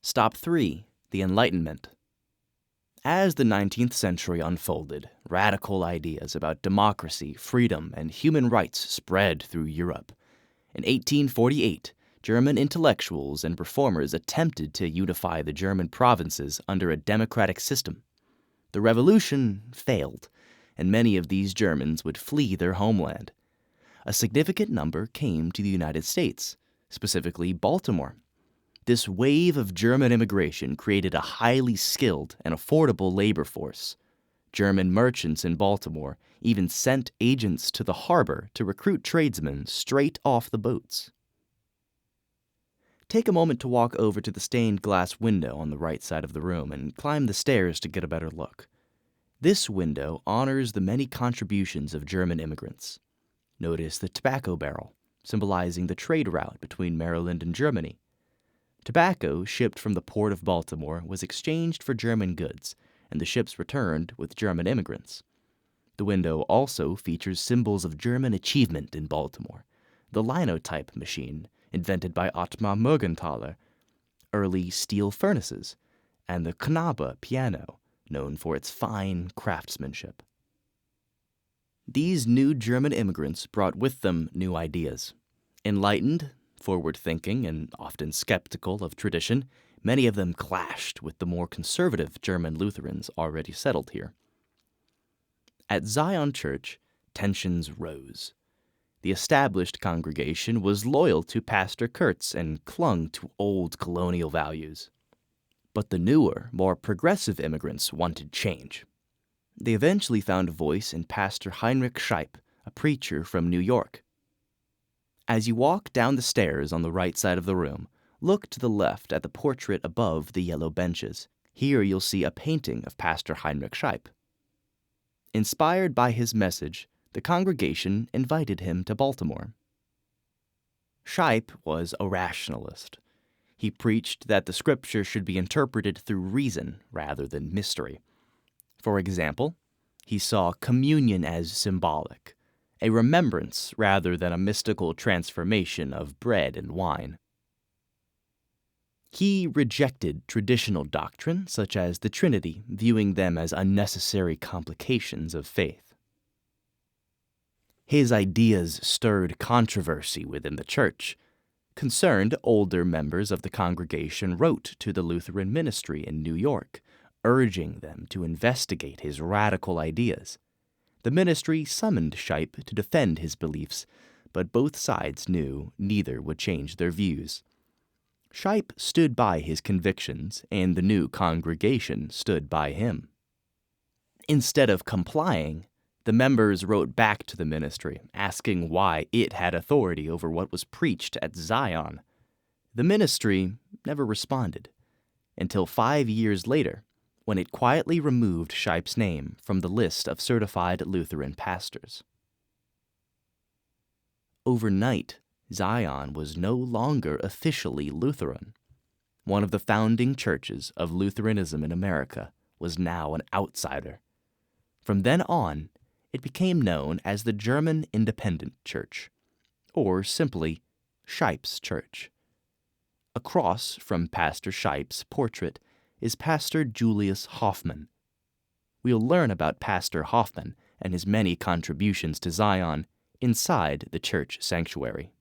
Stop 3. The Enlightenment. As the 19th century unfolded, radical ideas about democracy, freedom, and human rights spread through Europe. In 1848, German intellectuals and reformers attempted to unify the German provinces under a democratic system. The revolution failed, and many of these Germans would flee their homeland. A significant number came to the United States, specifically Baltimore. This wave of German immigration created a highly skilled and affordable labor force. German merchants in Baltimore even sent agents to the harbor to recruit tradesmen straight off the boats. Take a moment to walk over to the stained glass window on the right side of the room and climb the stairs to get a better look. This window honors the many contributions of German immigrants. Notice the tobacco barrel, symbolizing the trade route between Maryland and Germany. Tobacco shipped from the port of Baltimore was exchanged for German goods, and the ships returned with German immigrants. The window also features symbols of German achievement in Baltimore: the linotype machine, invented by Ottmar Mergenthaler, early steel furnaces, and the Knabe piano, known for its fine craftsmanship. These new German immigrants brought with them new ideas. Enlightened, forward-thinking, and often skeptical of tradition, many of them clashed with the more conservative German Lutherans already settled here. At Zion Church, tensions rose. The established congregation was loyal to Pastor Kurtz and clung to old colonial values. But the newer, more progressive immigrants wanted change. They eventually found a voice in Pastor Heinrich Scheib, a preacher from New York. As you walk down the stairs on the right side of the room, look to the left at the portrait above the yellow benches. Here you'll see a painting of Pastor Heinrich Scheib. Inspired by his message, the congregation invited him to Baltimore. Scheib was a rationalist. He preached that the scripture should be interpreted through reason rather than mystery. For example, he saw communion as symbolic, a remembrance rather than a mystical transformation of bread and wine. He rejected traditional doctrine such as the Trinity, viewing them as unnecessary complications of faith. His ideas stirred controversy within the church. Concerned older members of the congregation wrote to the Lutheran ministry in New York, urging them to investigate his radical ideas. The ministry summoned Scheib to defend his beliefs, but both sides knew neither would change their views. Scheib stood by his convictions, and the new congregation stood by him. Instead of complying, the members wrote back to the ministry, asking why it had authority over what was preached at Zion. The ministry never responded, until 5 years later, when it quietly removed Scheib's name from the list of certified Lutheran pastors. Overnight, Zion was no longer officially Lutheran. One of the founding churches of Lutheranism in America was now an outsider. From then on, it became known as the German Independent Church, or simply Scheib's Church. Across from Pastor Scheib's portrait is Pastor Julius Hoffmann. We'll learn about Pastor Hoffmann and his many contributions to Zion inside the church sanctuary.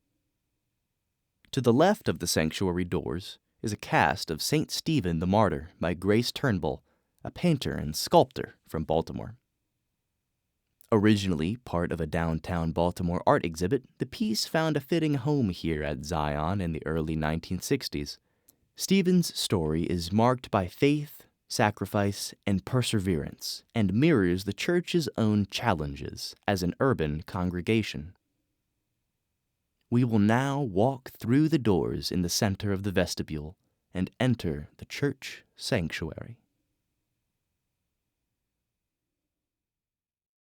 To the left of the sanctuary doors is a cast of St. Stephen the Martyr by Grace Turnbull, a painter and sculptor from Baltimore. Originally part of a downtown Baltimore art exhibit, the piece found a fitting home here at Zion in the early 1960s. Stephen's story is marked by faith, sacrifice, and perseverance, and mirrors the church's own challenges as an urban congregation. We will now walk through the doors in the center of the vestibule and enter the church sanctuary.